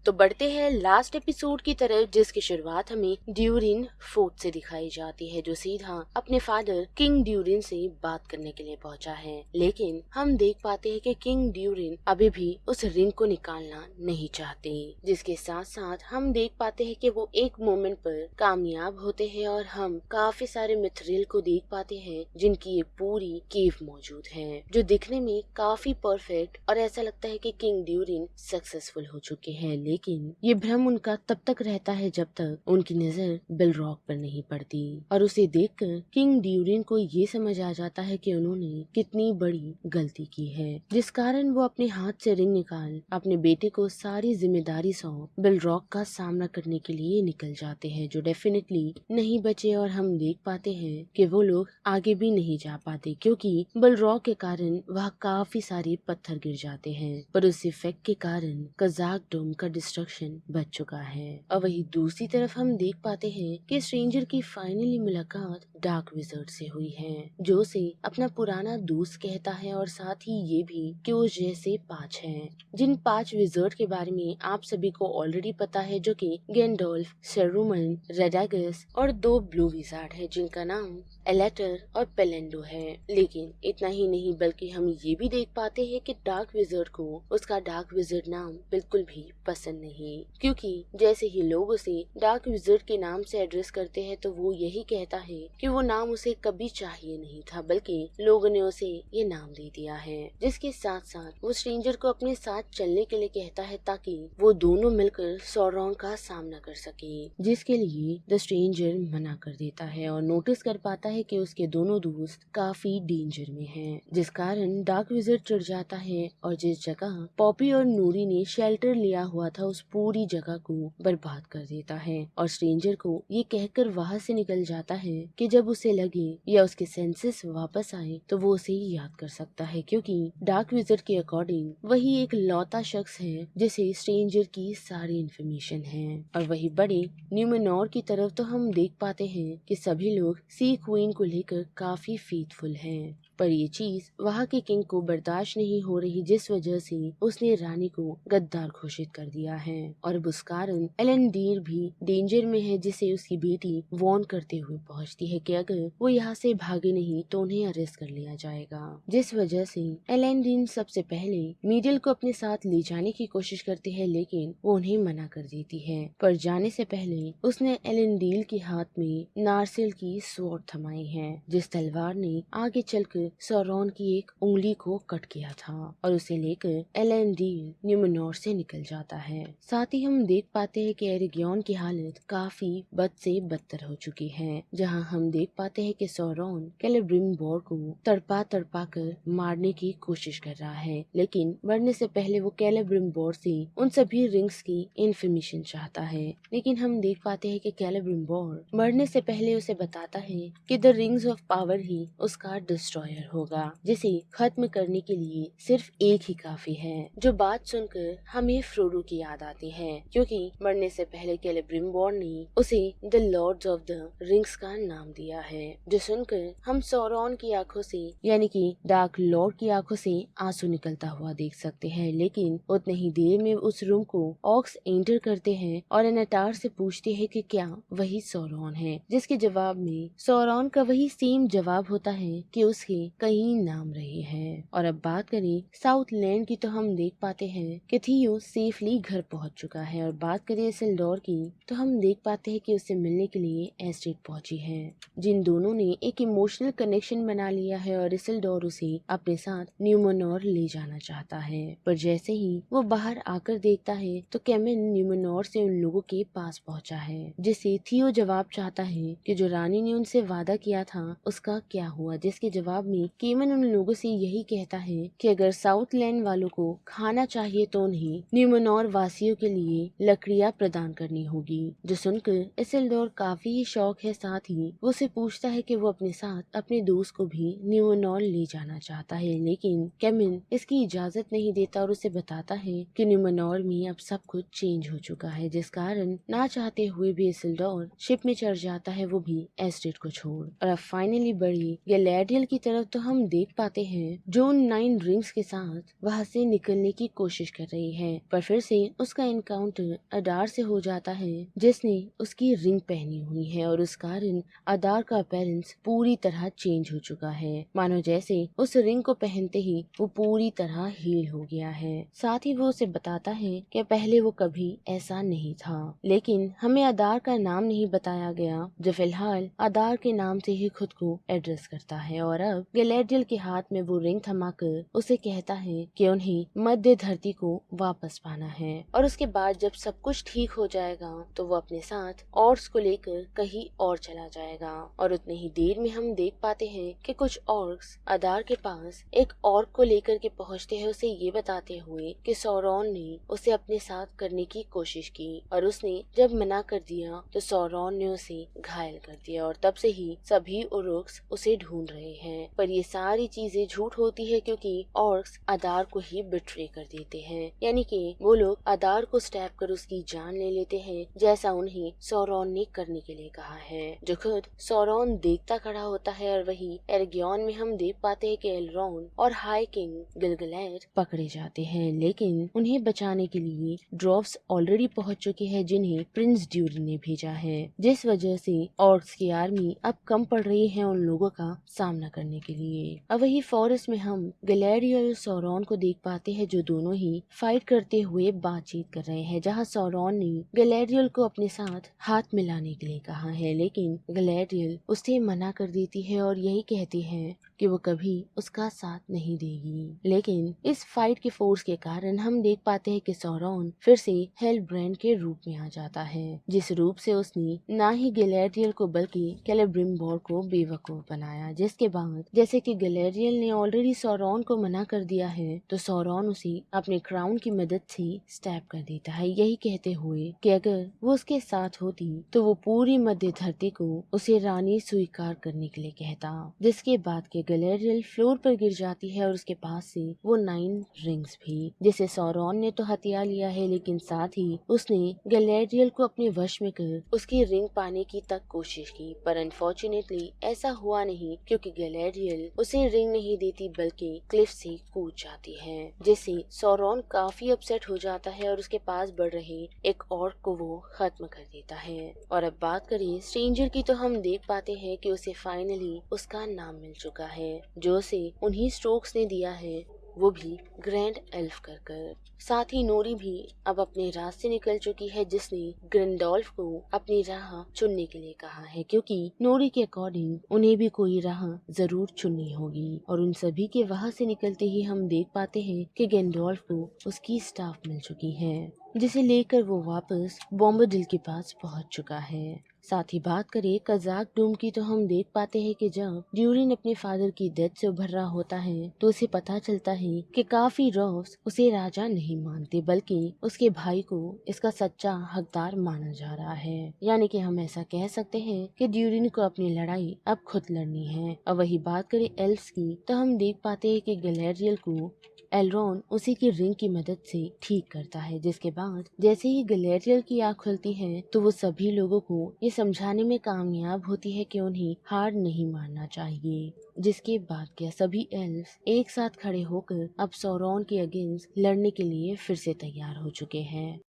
तो बढ़ते हैं लास्ट एपिसोड की तरफ, जिसकी शुरुआत हमें ड्यूरिन फोर्ट से दिखाई जाती है, जो सीधा अपने फादर किंग ड्यूरिन से बात करने के लिए पहुंचा है। लेकिन हम देख पाते हैं कि किंग ड्यूरिन अभी भी उस रिंग को निकालना नहीं चाहते, जिसके साथ साथ हम देख पाते हैं कि वो एक मोमेंट पर कामयाब होते हैं और हम काफी सारे मिथरिल को देख पाते हैं, जिनकी एक पूरी केव मौजूद है, जो दिखने में काफी परफेक्ट, और ऐसा लगता है कि किंग ड्यूरिन सक्सेसफुल हो चुके हैं। लेकिन ये भ्रम उनका तब तक रहता है जब तक उनकी नजर बेलरॉक पर नहीं पड़ती, और उसे देखकर किंग ड्यूरिन को ये समझ आ जाता है कि उन्होंने कितनी बड़ी गलती की है, जिस कारण वो अपने हाथ से रिंग निकाल अपने बेटे को सारी जिम्मेदारी सौंप बेलरॉक का सामना करने के लिए निकल जाते हैं, जो डेफिनेटली नहीं बचे। और हम देख पाते हैं कि वो लोग आगे भी नहीं जा पाते, क्योंकि बेलरॉक के कारण वहाँ काफी सारे पत्थर गिर जाते हैं, पर उस इफेक्ट के कारण कजाक डोम का डिस्ट्रक्शन बच चुका है। और वही दूसरी तरफ हम देख पाते हैं कि स्ट्रेंजर की फाइनली मुलाकात डार्क विजर्ड से हुई है, जो उसे अपना पुराना दोस्त कहता है, और साथ ही ये भी कि वो जैसे 5 हैं, जिन 5 विजर्ड के बारे में आप सभी को ऑलरेडी पता है, जो कि गैंडोल्फ, सेरुमन, रेडागस और 2 ब्लू विजार्ड है, जिनका नाम एलेटर और पेलेंडो है। लेकिन इतना ही नहीं, बल्कि हम ये भी देख पाते हैं कि डार्क विजर्ड को उसका डार्क विजर्ड नाम बिल्कुल भी पसंद नहीं, क्योंकि जैसे ही लोग उसे डार्क विजर्ड के नाम से एड्रेस करते हैं, तो वो यही कहता है कि वो नाम उसे कभी चाहिए नहीं था, बल्कि लोगों ने उसे ये नाम दे दिया है। जिसके साथ साथ वो स्ट्रेंजर को अपने साथ चलने के लिए कहता है, ताकि वो दोनों मिलकर सौरॉन का सामना कर सके, जिसके लिए द स्ट्रेंजर मना कर देता है और नोटिस कर पाता है कि उसके दोनों दोस्त काफी डेंजर में हैं, जिस कारण डार्क विजर्ड चिढ़ जाता है और जिस जगह पॉपी और नूरी ने शेल्टर लिया हुआ था, उस पूरी जगह को बर्बाद कर देता है, और स्ट्रेंजर को ये कहकर वहाँ से निकल जाता है कि जब उसे लगे या उसके सेंसेस वापस आए तो वो उसे याद कर सकता है, क्योंकि डार्क विजर्ड के अकॉर्डिंग वही एक लौता शख्स है जिसे स्ट्रेंजर की सारी इन्फॉर्मेशन है। और वही बड़े न्यूमेनोर की तरफ तो हम देख पाते हैं कि सभी लोग सी क्वीन को लेकर काफी फेथफुल हैं, पर ये चीज वहाँ के किंग को बर्दाश्त नहीं हो रही, जिस वजह से उसने रानी को गद्दार घोषित कर दिया है, और अब उस कारण एलेंडीर भी डेंजर में है, जिसे उसकी बेटी वार्न करते हुए पहुँचती है कि अगर वो यहाँ से भागे नहीं तो उन्हें अरेस्ट कर लिया जाएगा। जिस वजह से एलेंडीन सबसे पहले मीडियल को अपने साथ ले जाने की कोशिश करती है, लेकिन वो उन्हें मना कर देती है। पर जाने से पहले उसने एलेंडील के हाथ में नार्सिल की स्वॉर्ड थमाई है, जिस तलवार ने आगे चलकर सौरॉन की एक उंगली को कट किया था, और उसे लेकर एलेंडील न्यूमेनोर से निकल जाता है। साथ ही हम देख पाते हैं कि एरिगियन की हालत काफी बद से बदतर हो चुकी है, जहां हम देख पाते हैं कि सौरॉन कैलेब्रिम्बोर को तड़पा तड़पा कर मारने की कोशिश कर रहा है, लेकिन मरने से पहले वो कैलेब्रिम्बोर से उन सभी रिंग्स की इन्फॉर्मेशन चाहता है। लेकिन हम देख पाते हैं कि कैलेब्रिम्बोर मरने से पहले उसे बताता है कि द रिंग्स ऑफ पावर ही उसका डिस्ट्रॉयर होगा, जिसे खत्म करने के लिए सिर्फ एक ही काफी है। जो बात सुनकर हमें फ्रोडो की याद आती है, क्योंकि मरने से पहले कैलेब्रिम्बोर ने उसे the Lords of the Rings का नाम दिया है, जो सुनकर हम सौरॉन की आंखों से, यानी कि डार्क लॉर्ड की आंखों से आंसू निकलता हुआ देख सकते हैं। लेकिन उतने ही देर में उस रूम को ऑक्स एंटर करते हैं और एनाटार से पूछते हैं कि क्या वही सौरॉन है, जिसके जवाब में सौरॉन का वही सेम जवाब होता है कि उसके कई नाम रहे हैं। और अब बात करें साउथ लैंड की, तो हम देख पाते हैं कि थियो सेफली घर पहुंच चुका है, और बात करें इसिल्डोर की तो हम देख पाते हैं कि उसे मिलने के लिए एस्टेट पहुंची है, जिन दोनों ने एक इमोशनल कनेक्शन बना लिया है, और इसिल्डोर उसे अपने साथ न्यूमेनोर ले जाना चाहता है। पर जैसे ही वो बाहर आकर देखता है तो केमिन न्यूमेनोर से उन लोगों के पास पहुंचा है, जिसे थियो जवाब चाहता है कि जो रानी ने उनसे वादा किया था उसका क्या हुआ, जिसके जवाब में केमन उन लोगों से यही कहता है कि अगर साउथ लैंड वालों को खाना चाहिए तो उन्हें न्यूमेनोर वासियों के लिए लकड़ियां प्रदान करनी होगी। जो सुनकर इसिल्डोर काफी शौक है, साथ ही वो उसे पूछता है कि वो अपने साथ अपने दोस्त को भी न्यूमेनोर ले जाना चाहता है, लेकिन केमिन इसकी इजाजत नहीं देता और उसे बताता है कि न्यूमेनोर में अब सब कुछ चेंज हो चुका है, जिस कारण ना चाहते हुए भी इसिल्डोर शिप में चढ़ जाता है, वो भी एस्टेट को छोड़। और अब फाइनली बड़ी गैलेडियल की तरफ तरफ तो हम देख पाते हैं जो उन 9 रिंग्स के साथ वहाँ से निकलने की कोशिश कर रही है, पर फिर से उसका एनकाउंटर अदार से हो जाता है जिसने उसकी रिंग पहनी हुई है और उस कारण अदार का अपीयरेंस पूरी तरह चेंज हो चुका है, मानो जैसे उस रिंग को पहनते ही वो पूरी तरह हील हो गया है। साथ ही वो उसे बताता है कि पहले वो कभी ऐसा नहीं था, लेकिन हमें अदार का नाम नहीं बताया गया जो फिलहाल अदार के नाम से ही खुद को एड्रेस करता है। और अब गैलेडियल के हाथ में वो रिंग थमाकर उसे कहता है कि उन्हें मध्य धरती को वापस पाना है और उसके बाद जब सब कुछ ठीक हो जाएगा तो वो अपने साथ ऑर्क्स को लेकर कहीं और चला जाएगा। और उतनी ही देर में हम देख पाते हैं कि कुछ ऑर्क्स अदार के पास एक ऑर्क को लेकर के पहुंचते हैं, उसे ये बताते हुए कि सौरॉन ने उसे अपने साथ करने की कोशिश की और उसने जब मना कर दिया तो सौरॉन ने उसे घायल कर दिया और तब से ही सभी ऑर्क्स उसे ढूंढ रहे हैं। पर ये सारी चीजें झूठ होती है क्योंकि ऑर्क्स अदार को ही बिट्रे कर देते हैं, यानी कि वो लोग अदार को स्टैब कर उसकी जान ले लेते हैं जैसा उन्हें सौरॉन ने करने के लिए कहा है, जो खुद सौरॉन देखता खड़ा होता है। और वही एर्गियन में हम देख पाते हैं कि एलरॉन और हाई किंग गिलगलैद पकड़े जाते हैं, लेकिन उन्हें बचाने के लिए ड्रॉप्स ऑलरेडी पहुंच चुके हैं जिन्हें प्रिंस ड्यूरिन ने भेजा है, जिस वजह से ऑर्क्स की आर्मी अब कम पड़ रही है उन लोगों का सामना करने के लिए। अब वही फॉरेस्ट में हम गैलेडियल और सौरॉन को देख पाते हैं जो दोनों ही फाइट करते हुए बातचीत कर रहे हैं, जहां सौरॉन ने गैलेडियल को अपने साथ हाथ मिलाने के लिए कहा है, लेकिन गैलेडियल उसे मना कर देती है और यही कहती है कि वो कभी उसका साथ नहीं देगी। लेकिन इस फाइट के फोर्स के कारण हम देख पाते हैं कि सौरॉन फिर से हेलब्रांड के रूप में आ जाता है, जिस रूप से उसने ना ही गैलेडियल को बल्कि कैलेब्रिम्बोर को बेवकूफ बनाया, जिसके बाद जैसे कि गैलेडियल ने ऑलरेडी सौरॉन को मना कर दिया है तो सौरॉन उसे अपने क्राउन की मदद से स्टैब कर देता है, यही कहते हुए कि अगर वो उसके साथ होती तो वो पूरी मध्य धरती को उसे रानी स्वीकार करने के लिए कहता, जिसके बाद के गैलेडियल फ्लोर पर गिर जाती है और उसके पास से वो 9 रिंग्स भी, जिसे सौरॉन ने तो हथिया लिया है, लेकिन साथ ही उसने गैलेडियल को अपने वश में कर उसकी रिंग पाने की तक कोशिश की, पर अनफॉर्चुनेटली ऐसा हुआ नहीं क्योंकि गैलेडियल उसे रिंग नहीं देती बल्कि क्लिफ से कूद जाती है, जिससे सौरॉन काफी अपसेट हो जाता है और उसके पास बढ़ रहे एक ऑर्क को वो खत्म कर देता है। और अब बात करें स्ट्रेंजर की तो हम देख पाते हैं कि उसे फाइनली उसका नाम मिल चुका है जो उसे उन्हीं स्ट्रोक्स ने दिया है, वो भी ग्रैंड एल्फ कर। साथ ही नोरी भी अब अपने रास्ते निकल चुकी है जिसने ग्रैंडोल्फ को अपनी राह चुनने के लिए कहा है, क्योंकि नोरी के अकॉर्डिंग उन्हें भी कोई राह जरूर चुननी होगी। और उन सभी के वहां से निकलते ही हम देख पाते हैं कि ग्रैंडोल्फ को उसकी स्टाफ मिल चुकी है, जिसे लेकर वो वापस बॉम्बरडिल के पास पहुंच चुका है। साथ ही बात करें कजाक डूम की तो हम देख पाते हैं कि जब ड्यूरिन अपने फादर की डेथ से उभर रहा होता है तो उसे पता चलता है कि काफी रॉफ्स उसे राजा नहीं मानते बल्कि उसके भाई को इसका सच्चा हकदार माना जा रहा है, यानी कि हम ऐसा कह सकते हैं कि ड्यूरिन को अपनी लड़ाई अब खुद लड़नी है। और वही बात करें एल्फ्स की तो हम देख पाते हैं कि गैलेडियल को एलरॉन उसी की रिंग की मदद से ठीक करता है, जिसके बाद जैसे ही गैलेडियल की आँख खुलती है तो वो सभी लोगों को ये समझाने में कामयाब होती है कि उन्हें हार नहीं मानना चाहिए, जिसके बाद क्या सभी एल्फ्स एक साथ खड़े होकर अब सौरॉन के अगेंस्ट लड़ने के लिए फिर से तैयार हो चुके हैं।